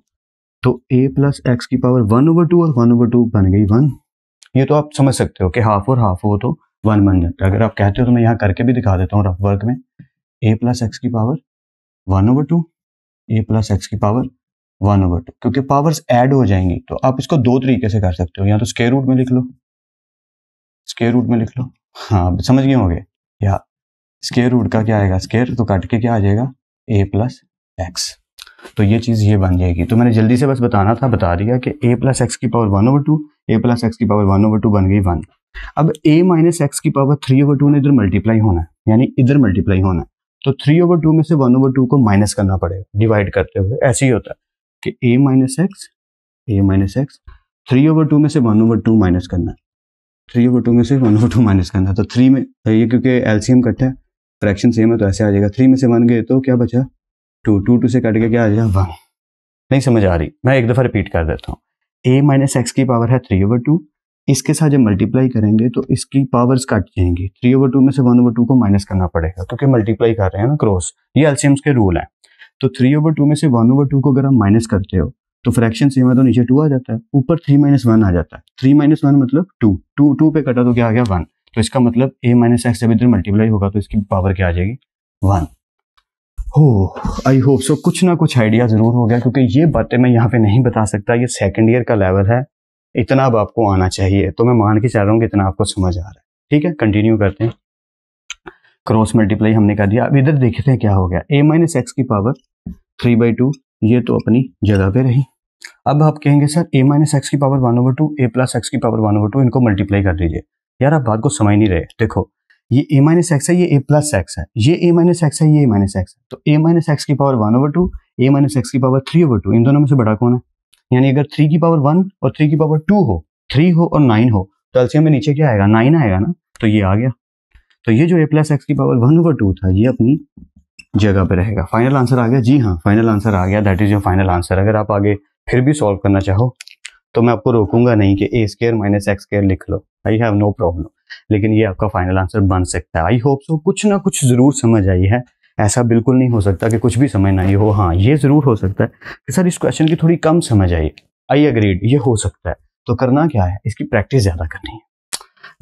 तो a प्लस एक्स की पावर 1/2 और 1/2 बन गई 1। ये तो आप समझ सकते हो कि हाफ और हाफ हो तो 1 बन जाता है। अगर आप कहते हो तो मैं यहाँ करके भी दिखा देता हूँ रफ वर्क में, a प्लस एक्स की पावर 1/2, a प्लस एक्स की पावर 1/2, क्योंकि पावर्स ऐड हो जाएंगी। तो आप इसको दो तरीके से कर सकते हो, या तो स्क्वायर रूट में लिख लो, हाँ समझ गए होंगे, या स्क्वायर रूट का क्या आएगा, स्क्वायर तो काट के क्या आ जाएगा a प्लस एक्स, तो ये चीज ये बन जाएगी। तो मैंने जल्दी से बस बताना था, बता दिया कि a प्लस एक्स की पावर 1/2, a प्लस एक्स की पावर 1/2 बन गई 1। अब a माइनस एक्स की पावर 3/2 ने इधर मल्टीप्लाई होना है, यानी इधर मल्टीप्लाई होना है, तो 3/2 में से 1/2 को माइनस करना पड़ेगा डिवाइड करते हुए। ऐसे ही होता है कि a माइनस एक्स 3/2 में से 1/2 माइनस करना है, 3/2 में से 1/2 माइनस करना है। तो 3 में ये क्योंकि एलसीएम कट है, फ्रैक्शन सेम है, तो ऐसे आ जाएगा। 3 में से 1 गए तो क्या बचा 2, 2 से कट के क्या आ जाएगा 1। नहीं समझ आ रही, मैं एक दफ़ा रिपीट कर देता हूँ। a माइनस एक्स की पावर है 3/2, इसके साथ जब मल्टीप्लाई करेंगे तो इसकी पावर्स कट जाएंगी। 3/2 में से 1/2 को माइनस करना पड़ेगा क्योंकि मल्टीप्लाई कर रहे हैं ना क्रॉस, ये एलसीएम्स के रूल हैं। तो 3/2 में से 1/2 को अगर हम माइनस करते हो तो फ्रैक्शन सेम है तो नीचे 2 आ जाता है, ऊपर 3 - 1 आ जाता है। 3 - 1 मतलब 2 पे कटा तो क्या आ गया 1। तो इसका मतलब a माइनस एक्स जब इधर मल्टीप्लाई होगा तो इसकी पावर क्या आ जाएगी 1। हो आई होप सो कुछ ना कुछ आइडिया जरूर हो गया, क्योंकि ये बातें मैं यहाँ पे नहीं बता सकता, ये सेकंड ईयर का लेवल है, इतना अब आपको आना चाहिए। तो मैं मान के चल रहा हूँ कि इतना आपको समझ आ रहा है। ठीक है, कंटिन्यू करते हैं। क्रॉस मल्टीप्लाई हमने कर दिया। अब इधर देखते हैं क्या हो गया। a माइनस एक्स की पावर 3/2 ये तो अपनी जगह पे रही। अब आप कहेंगे सर a माइनस एक्स की पावर 1/2 a प्लस एक्स की पावर 1/2 इनको मल्टीप्लाई कर दीजिए। यार आप बात को समझ नहीं रहे। देखो ये a माइनस एक्स है, ये a प्लस एक्स है, ये a माइनस एक्स है, ये a माइनस एक्स है। तो a माइनस एक्स की पावर 1/2 a माइनस एक्स की पावर 3/2, इन दोनों में से बड़ा कौन है? यानी अगर 3 की पावर 1 और 3 की पावर 2 हो, 3 हो और 9 हो, तो एलसीएम में नीचे क्या आएगा 9 आएगा ना, तो ये आ गया। तो ये जो a प्लस एक्स की पावर 1/2 था ये अपनी जगह पे रहेगा। फाइनल आंसर आ गया जी, हाँ फाइनल आंसर आ गया, that is your final answer. अगर आप आगे फिर भी सॉल्व करना चाहो तो मैं आपको रोकूंगा नहीं कि a square minus x square लिख लो, आई हैव नो प्रॉब्लम, लेकिन ये आपका फाइनल आंसर बन सकता है। आई होप सो कुछ ना कुछ जरूर समझ आई है। ऐसा बिल्कुल नहीं हो सकता कि कुछ भी समझ ना आई हो। हाँ ये जरूर हो सकता है कि सर इस क्वेश्चन की थोड़ी कम समझ आई, आई अग्रीड, ये हो सकता है। तो करना क्या है, इसकी प्रैक्टिस ज्यादा करनी है,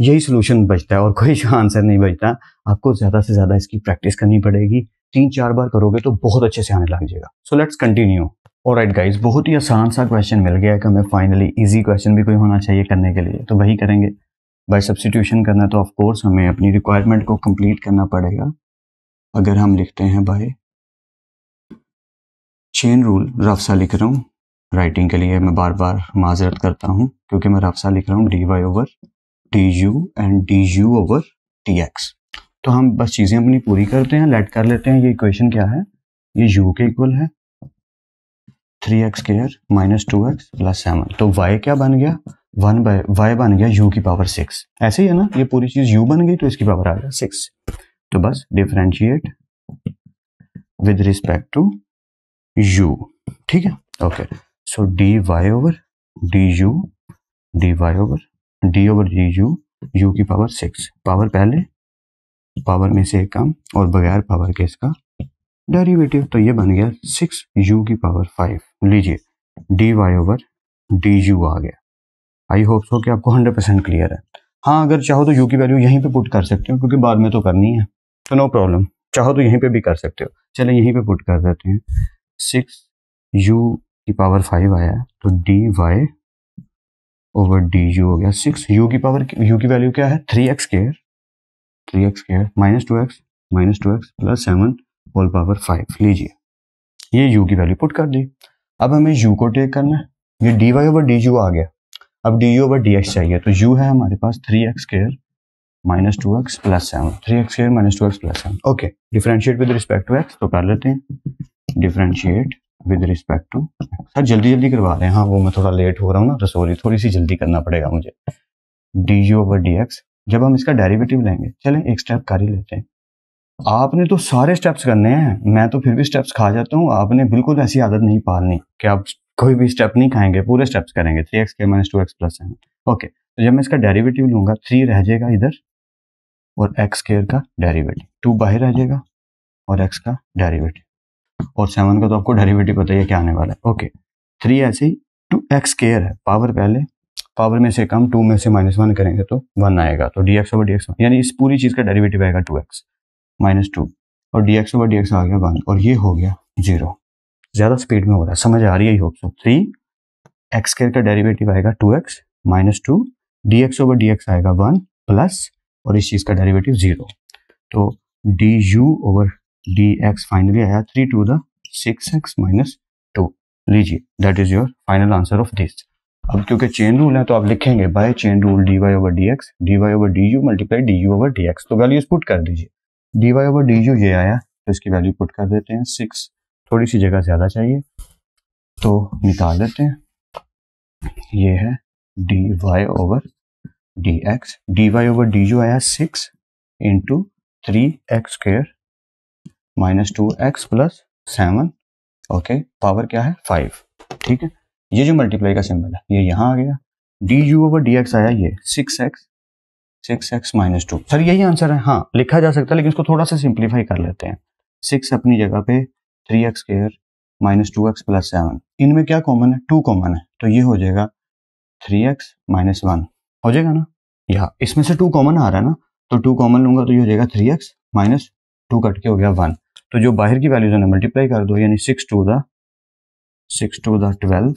यही सोल्यूशन बचता है और कोई आंसर नहीं बचता। आपको ज्यादा से ज्यादा इसकी प्रैक्टिस करनी पड़ेगी, 3-4 बार करोगे तो बहुत अच्छे से आने लग जाएगा। So let's continue. Alright guys, बहुत ही आसान सा क्वेश्चन मिल गया कि हमें फाइनली इजी क्वेश्चन भी कोई होना चाहिए करने के लिए, तो वही करेंगे। बाय सब्स्टिट्यूशन करना तो ऑफ कोर्स हमें अपनी रिक्वायरमेंट को कंप्लीट करना पड़ेगा। अगर हम लिखते हैं बाय चेन रूल, रफ सा लिख रहा हूँ, राइटिंग के लिए मैं बार बार माजरत करता हूँ क्योंकि मैं रफ सा लिख रहा हूँ, dy over du and du over dx। तो हम बस चीजें अपनी पूरी करते हैं, लेट कर लेते हैं। ये इक्वेशन क्या है, ये u के इक्वल है 3x square minus 2x plus 7। तो y क्या बन गया, 1/y बन गया u की पावर 6। ऐसे ही है ना, ये पूरी चीज u बन गई तो इसकी पावर आ गया 6। तो बस differentiate with respect to u, ठीक है। Okay, so dy over du, dy over d over du, u की पावर 6, पावर पहले, पावर में से एक कम और बगैर पावर के इसका डेरिवेटिव, तो ये बन गया 6u की पावर 5। लीजिए dy ओवर du आ गया। आई होप सो कि आपको 100% क्लियर है। हाँ अगर चाहो तो u की वैल्यू यहीं पे पुट कर सकते हो क्योंकि बाद में तो करनी है, तो नो प्रॉब्लम, चाहो तो यहीं पे भी कर सकते हो। चले यहीं पे पुट कर देते हैं, 6u की पावर 5 आया तो dy ओवर du हो गया 6u की पावर, u की वैल्यू क्या है 3x square minus 2x plus 7 whole power 5। लीजिए ये u की वैल्यू पुट कर दी। अब हमें u को टेक करना है, ये dy ओवर du आ गया। अब du ओवर dx चाहिए, तो u है हमारे पास 3x square minus 2x plus 7, 3x square minus 2x plus 7। Okay, differentiate with respect to x, तो कर लेते हैं differentiate with respect to. Sir जल्दी करवा रहे हैं, हाँ वो मैं थोड़ा लेट हो रहा हूँ ना, तो सॉरी, थोड़ी सी जल्दी करना पड़ेगा मुझे। du ओवर dx, जब हम इसका डेरिवेटिव लेंगे, चलें एक स्टेप कर ही लेते हैं। आपने तो सारे स्टेप्स करने हैं, मैं तो फिर भी स्टेप्स खा जाता हूँ। आपने बिल्कुल ऐसी आदत नहीं पालनी कि आप कोई भी स्टेप नहीं खाएंगे, पूरे स्टेप्स करेंगे। 3x square minus 2x plus 7। Okay, तो जब मैं इसका डेरिवेटिव लूंगा 3 रह जाएगा इधर और x स्क्वायर का डेरिवेटिव, 2 बाहर रह जाएगा और x का डेरिवेटिव, और 7 का तो आपको डेरिवेटिव पता है क्या आने वाला है। ओके, 3 ऐसे ही 2x स्क्वायर है, पावर पहले, पावर में से कम, 2 में से -1 करेंगे तो 1 आएगा, तो dx ओवर dx, यानी इस पूरी चीज का डेरिवेटिव आएगा 2x माइनस 2 और dx ओवर dx आ गया 1 और ये हो गया 0। ज्यादा स्पीड में हो रहा है, समझ आ रही है? Hope so. 3x स्क्वायर का डेरिवेटिव आएगा 2x minus 2, dx over dx आएगा 1 प्लस, और इस चीज का डेरिवेटिव 0, तो du ओवर dx फाइनली आया 3 टू द 6x माइनस 2। लीजिए that is your final answer of this. अब क्योंकि चेन रूल है तो आप लिखेंगे by chain rule dy over dx, dy over du multiply du over dx, तो वैल्यूज पुट कर दीजिए। dy ओवर du ये आया तो इसकी वैल्यू पुट कर देते हैं 6, थोड़ी सी जगह ज़्यादा चाहिए तो निकाल देते हैं, ये है dy/dx, dy/d जो आया 6 into 3x² minus 2x plus 7, okay, power क्या है 5, ठीक है। ये जो मल्टीप्लाई का सिंबल है ये यहाँ आ गया, du/dx आया ये 6x माइनस 2। सर यही आंसर है, हाँ लिखा जा सकता है लेकिन इसको थोड़ा सा सिंप्लीफाई कर लेते हैं। 6 अपनी जगह पे 3x² माइनस 2x प्लस 7, इनमें क्या कॉमन है, 2 कॉमन है, तो ये हो जाएगा 3x माइनस 1 हो जाएगा ना। यहाँ इसमें से 2 कॉमन आ रहा है ना, तो 2 कॉमन लूंगा तो ये हो जाएगा 3x माइनस 2 कट के हो गया 1। तो जो बाहर की वैल्यूज है मल्टीप्लाई कर दो, यानी 6 to the 12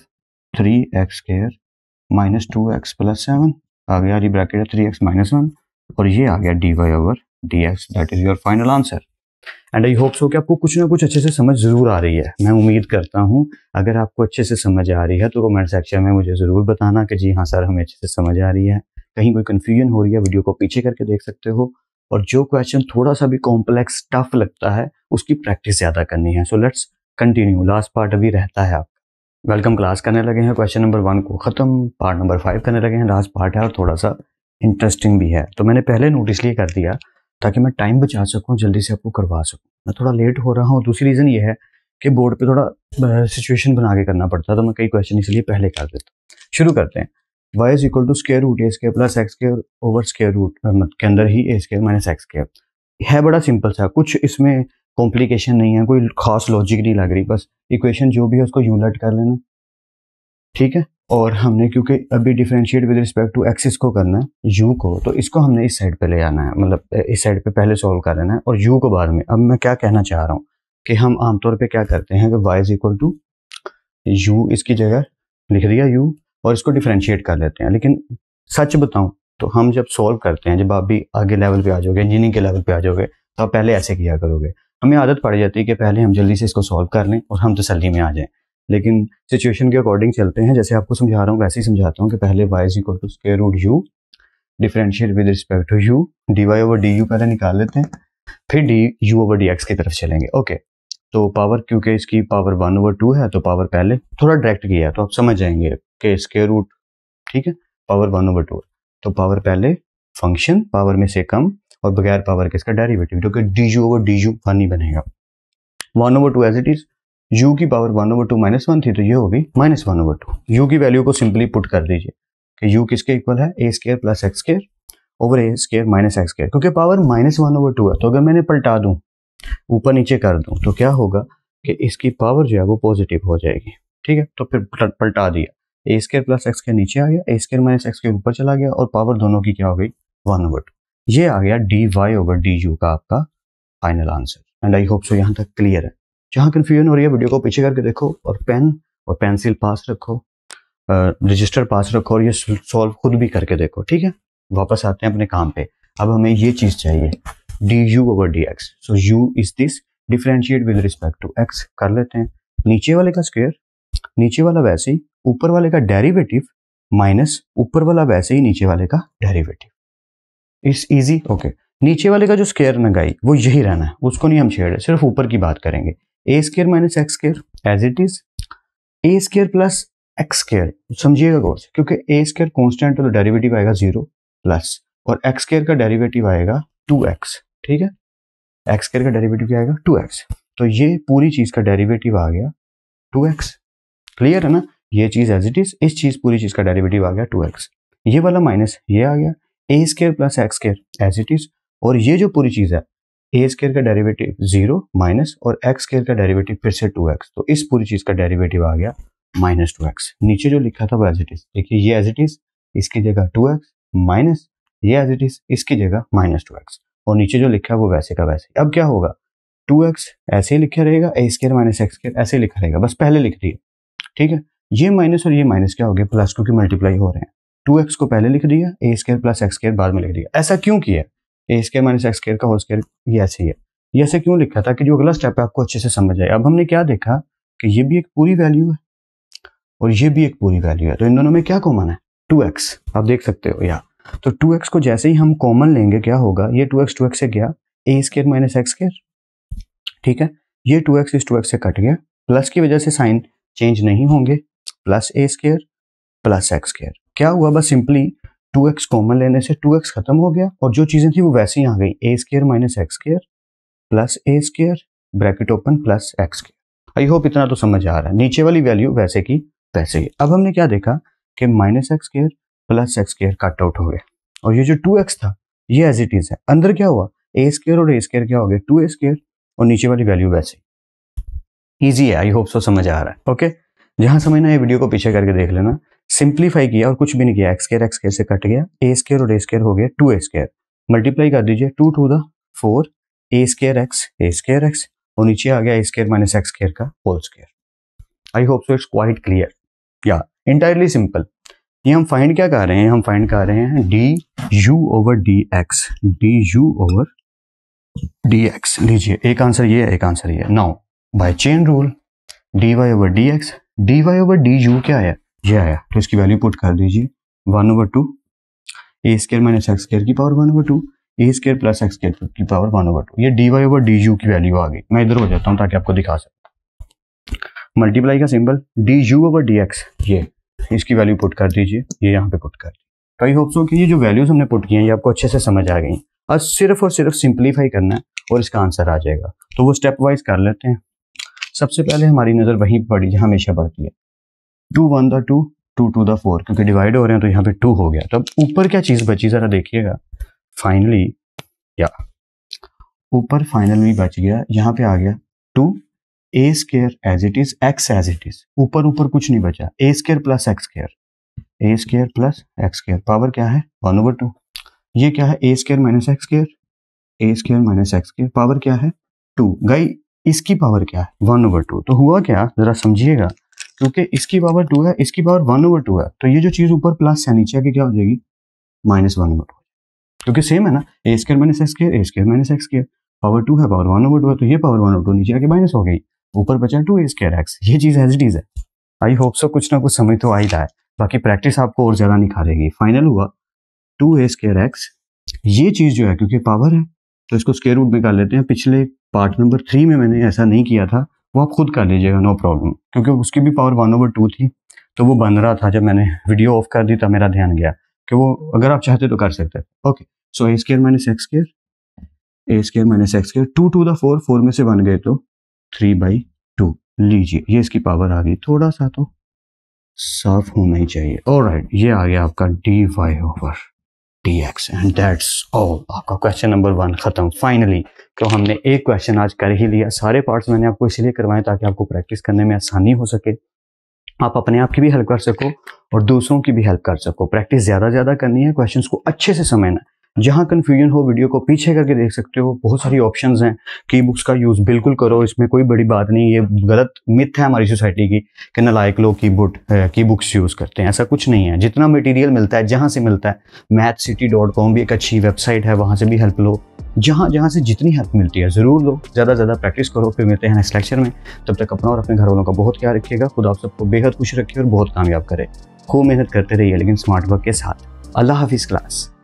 3x² minus 2x plus 7 आ गया, ये ब्रैकेट है 3x माइनस 1, और ये आ गया dy/dx, that is your final answer. And I hope so कि आपको कुछ ना कुछ अच्छे से समझ जरूर आ रही है, मैं उम्मीद करता हूँ। अगर आपको अच्छे से समझ आ रही है तो कमेंट सेक्शन में मुझे ज़रूर बताना कि जी हाँ सर हमें अच्छे से समझ आ रही है। कहीं कोई कन्फ्यूजन हो रही है वीडियो को पीछे करके देख सकते हो, और जो क्वेश्चन थोड़ा सा भी कॉम्प्लेक्स टफ लगता है उसकी प्रैक्टिस ज़्यादा करनी है। So let's continue, last part अभी रहता है आपका। वेलकम क्लास करने लगे हैं, क्वेश्चन नंबर 1 को ख़त्म, पार्ट नंबर 5 करने लगे हैं, लास्ट पार्ट है और थोड़ा सा इंटरेस्टिंग भी है। तो मैंने पहले नोटिस लिए कर दिया ताकि मैं टाइम बचा सकूं, जल्दी से आपको करवा सकूं। मैं थोड़ा लेट हो रहा हूं, दूसरी रीज़न ये है कि बोर्ड पे थोड़ा सिचुएशन बना के करना पड़ता है, तो मैं कई क्वेश्चन इसलिए पहले कर देता हूँ। शुरू करते हैं। y is equal to square root a² plus x² over square root के अंदर ही a² माइनस x² है। बड़ा सिंपल सा, कुछ इसमें कॉम्प्लिकेशन नहीं है, कोई खास लॉजिक नहीं लग रही, बस इक्वेशन जो भी है उसको यूं लट कर लेना, ठीक है। और हमने क्योंकि अभी differentiate with respect to axis को करना है u को, तो इसको हमने इस साइड पे ले आना है, मतलब इस साइड पे पहले सॉल्व कर लेना है और u को बाद में। अब मैं क्या कहना चाह रहा हूँ कि हम आमतौर पे क्या करते हैं कि y is equal to u, इसकी जगह लिख दिया u और इसको डिफरेंशिएट कर लेते हैं। लेकिन सच बताऊं तो हम जब सॉल्व करते हैं, जब आप भी आगे लेवल पे आ जाओगे, इंजीनियरिंग के लेवल पे आ जाओगे, तो आप पहले ऐसे किया करोगे। हमें आदत पड़ जाती है कि पहले हम जल्दी से इसको सॉल्व कर लें और हम तसल्ली में आ जाएं। लेकिन सिचुएशन के अकॉर्डिंग चलते हैं, जैसे आपको समझा रहा हूँ वैसे ही समझाता हूँ कि पहले y is equal to square root u, differentiate with respect to u, dy/du पहले निकाल लेते हैं, फिर du/dx की तरफ चलेंगे। ओके, तो पावर क्योंकि इसकी पावर 1/2 है तो पावर पहले थोड़ा डायरेक्ट किया है तो आप समझ जाएंगे कि स्क्वायर रूट, ठीक है, पावर 1/2 तो पावर पहले फंक्शन पावर में से कम और बगैर पावर के इसका डेरिवेटिव, जो कि du/du 1 ही बनेगा। 1/2 एज इट इज, u की पावर 1/2 माइनस 1 थी तो ये होगी माइनस 1/2। u की वैल्यू को सिंपली पुट कर दीजिए कि u किसके इक्वल है, a² plus x² over a² minus x², क्योंकि पावर माइनस 1/2 है तो अगर मैंने पलटा दूं, ऊपर नीचे कर दूं, तो क्या होगा कि इसकी पावर जो है वो पॉजिटिव हो जाएगी, ठीक है। तो फिर पलटा दिया, a² प्लस x² नीचे आ गया, a² माइनस x² ऊपर चला गया और पावर दोनों की क्या हो गई 1/2। ये आ गया dy/du का आपका final answer. And I hope सो यहाँ तक क्लियर है। जहाँ कन्फ्यूजन हो रही है वीडियो को पीछे करके देखो और पेन और पेंसिल पास रखो, रजिस्टर पास रखो और ये सॉल्व खुद भी करके देखो, ठीक है। वापस आते हैं अपने काम पे। अब हमें ये चीज चाहिए du/dx, so u is this, differentiate with respect to x कर लेते हैं। नीचे वाले का स्क्वायर, नीचे वाला वैसे ही, ऊपर वाले का डेरिवेटिव माइनस ऊपर वाला वैसे ही नीचे वाले का डेरिवेटिव। इस इजी, ओके। नीचे वाले का जो स्क्वायर लगाई वो यही रहना है, उसको नहीं हम छेड़े, सिर्फ ऊपर की बात करेंगे। a² minus x² as it is, a² plus x², समझिएगा गौर से, क्योंकि a² कांस्टेंट है तो डेरिवेटिव आएगा 0 प्लस, और x² का डेरिवेटिव आएगा 2x, ठीक है। x² का डेरिवेटिव क्या आएगा 2x, तो ये पूरी चीज का डेरिवेटिव आ गया 2x, क्लियर है ना। ये चीज एज इट इज, इस चीज पूरी चीज का डेरिवेटिव आ गया 2x, ये वाला माइनस ये आ गया a² plus x² as it is, और ये जो पूरी चीज है a² का डेरिवेटिव 0 माइनस और x² का डेरिवेटिव फिर से 2x, तो इस पूरी चीज का डेरिवेटिव आ गया माइनस 2x। नीचे जो लिखा था वो एज इट इज, देखिए ये एज इट इज, इसकी जगह 2x माइनस ये एज इट इज, इसकी जगह माइनस 2x, और नीचे जो लिखा है वो वैसे का वैसे। अब क्या होगा, 2x ऐसे ही लिखा रहेगा, a² माइनस x² ऐसे ही लिखा रहेगा, बस पहले लिख दिया, ठीक है। ये माइनस और ये माइनस क्या हो गया, प्लस, क्योंकि मल्टीप्लाई हो रहे हैं। 2x को पहले लिख दिया, a² प्लस x² बाद में लिख दिया। ऐसा क्यों किया, a² माइनस x² का होल स्क्वायर ये ऐसे ही है, ये ऐसे क्यों लिखा था कि जो अगला स्टेप है आपको अच्छे से समझ आए। अब हमने क्या देखा कि ये भी एक पूरी वैल्यू है और ये भी एक पूरी वैल्यू है, तो इन दोनों में क्या कॉमन है 2x, आप देख सकते हो यहाँ। तो 2x को जैसे ही हम कॉमन लेंगे क्या होगा, ये 2x से गया a² माइनस x², ठीक है, ये 2x इस 2x से कट गया, प्लस की वजह से साइन चेंज नहीं होंगे, plus A square plus x square. क्या हुआ, बस सिंपली 2x कॉमन लेने से 2x खत्म हो गया और जो चीजें थी वो वैसे ही आ गई, A square minus x square plus A square bracket open plus x square. I hope इतना तो समझ आ रहा है, नीचे वाली वैल्यू वैसे की वैसे ही। अब हमने क्या देखा कि minus x square plus x square cut out हो गए और ये जो 2x था ये एज इट इज है। अंदर क्या हुआ, ए स्क्वायर और ए स्क्वायर क्या हो गया, 2a स्क्वायर और नीचे वाली वैल्यू वैसे। इजी है, आई होप सो समझ आ रहा है। ओके, जहां समझना है वीडियो को पीछे करके देख लेना। सिंप्लीफाई किया और कुछ भी नहीं किया, एक्स स्क्वायर से कट गया, ए स्क्वायर और ए स्क्वायर हो गया 2a स्क्वायर, मल्टीप्लाई कर दीजिए 2 to the 4 a square x और नीचे आ गया a square minus x square का whole square. I hope so it's quite clear या इंटायरली सिंपल। ये हम फाइंड क्या कर रहे हैं, हम फाइंड कर रहे हैं d you over D x. लीजिए, एक आंसर ये है, एक आंसर ये है। Now by chain rule d y over d u क्या आया, ये आया, तो इसकी वैल्यू पुट कर दीजिए 1/2 a square minus x square की power 1/2 a square plus x square की पावर 1/2। ये d y over d u की वैल्यू आ गई। मैं इधर हो जाता हूँ ताकि आपको दिखा सकूं। मल्टीप्लाई का symbol D you over D x, ये इसकी वैल्यू पुट कर दीजिए, ये यहाँ पे पुट कर दीजिए। आई होप सो कि ये जो वैल्यूज हमने पुट की हैं ये आपको अच्छे से समझ आ गई। अब सिर्फ और सिर्फ सिंप्लीफाई करना है और इसका आंसर आ जाएगा। तो वो स्टेप वाइज कर लेते हैं। सबसे पहले हमारी नजर वहीं पड़ी जहां हमेशा पड़ती है, 2 1 द 2 2 2 द 4, क्योंकि डिवाइड हो रहे हैं तो यहाँ पे 2 हो गया। तो अब ऊपर क्या चीज बची जरा देखिएगा, फाइनली या ऊपर फाइनली बच गया, यहाँ पे आ गया 2 A square as it is x as it is, ऊपर कुछ नहीं बचा, A square plus x square power क्या है 1/2। ये क्या है, A square minus x square power क्या है 2। गाई इसकी पावर क्या है 1/2। तो हुआ क्या, जरा समझिएगा, क्योंकि इसकी पावर 2 है, इसकी पावर 1/2 है, तो ये जो चीज ऊपर प्लस है नीचे आके क्या हो जाएगी -1/2, क्योंकि सेम है ना, A square minus x square power 2 है, पावर 1/2 है, तो ये पावर 1/2 नीचे आके माइनस हो गई, ऊपर बचा 2 ए स्क्वायर एक्स। ये चीज एज इट इज है। आई होप सो कुछ ना कुछ समझ तो आ ही रहा है, बाकी प्रैक्टिस आपको और ज्यादा निखारेगी। फाइनल हुआ 2 ए स्क्वायर एक्स, ये चीज जो है क्योंकि पावर है तो इसको स्क्वायर रूट में कर लेते हैं। पिछले पार्ट नंबर 3 में मैंने ऐसा नहीं किया था, वो आप खुद कर लीजिएगा, नो प्रॉब्लम, क्योंकि उसकी भी पावर 1/2 थी, तो वो बन रहा था। जब मैंने वीडियो ऑफ कर दी तब मेरा ध्यान गया कि वो अगर आप चाहते तो कर सकते हैं। Okay, so a square minus x square 2 to the 4 में से बन गए तो 3/2। लीजिए, ये इसकी पावर आ गई, थोड़ा सा तो साफ होना ही चाहिए। ऑलराइट, ये आ गया आपका d y over dx and that's all. आपका क्वेश्चन नंबर 1 खत्म फाइनली। तो हमने एक क्वेश्चन आज कर ही लिया। सारे पार्ट्स मैंने आपको इसलिए करवाए ताकि आपको प्रैक्टिस करने में आसानी हो सके, आप अपने आप की भी हेल्प कर सको और दूसरों की भी हेल्प कर सको। प्रैक्टिस ज़्यादा करनी है, क्वेश्चंस को अच्छे से समझना है। जहां कंफ्यूजन हो वीडियो को पीछे करके देख सकते हो, बहुत सारी ऑप्शंस हैं। की बुक्स का यूज़ बिल्कुल करो, इसमें कोई बड़ी बात नहीं। ये गलत मिथ है हमारी सोसाइटी की कि नालायक लोग की बुक्स यूज़ करते हैं, ऐसा कुछ नहीं है। जितना मटेरियल मिलता है जहां से मिलता है, mathcity.com भी एक अच्छी वेबसाइट है, वहां से भी हेल्प लो। जहां से जितनी हेल्प मिलती है ज़रूर लो, ज़्यादा प्रैक्टिस करो। फिर मिलते हैं नेक्स्ट लेक्चर में, तब तक अपना और अपने घर वालों का बहुत ख्याल रखिएगा। खुदा आप सबको बेहद खुश रखे और बहुत कामयाब करे। खूब मेहनत करते रहिए लेकिन स्मार्ट वर्क के साथ। अल्लाह हाफिज़ क्लास।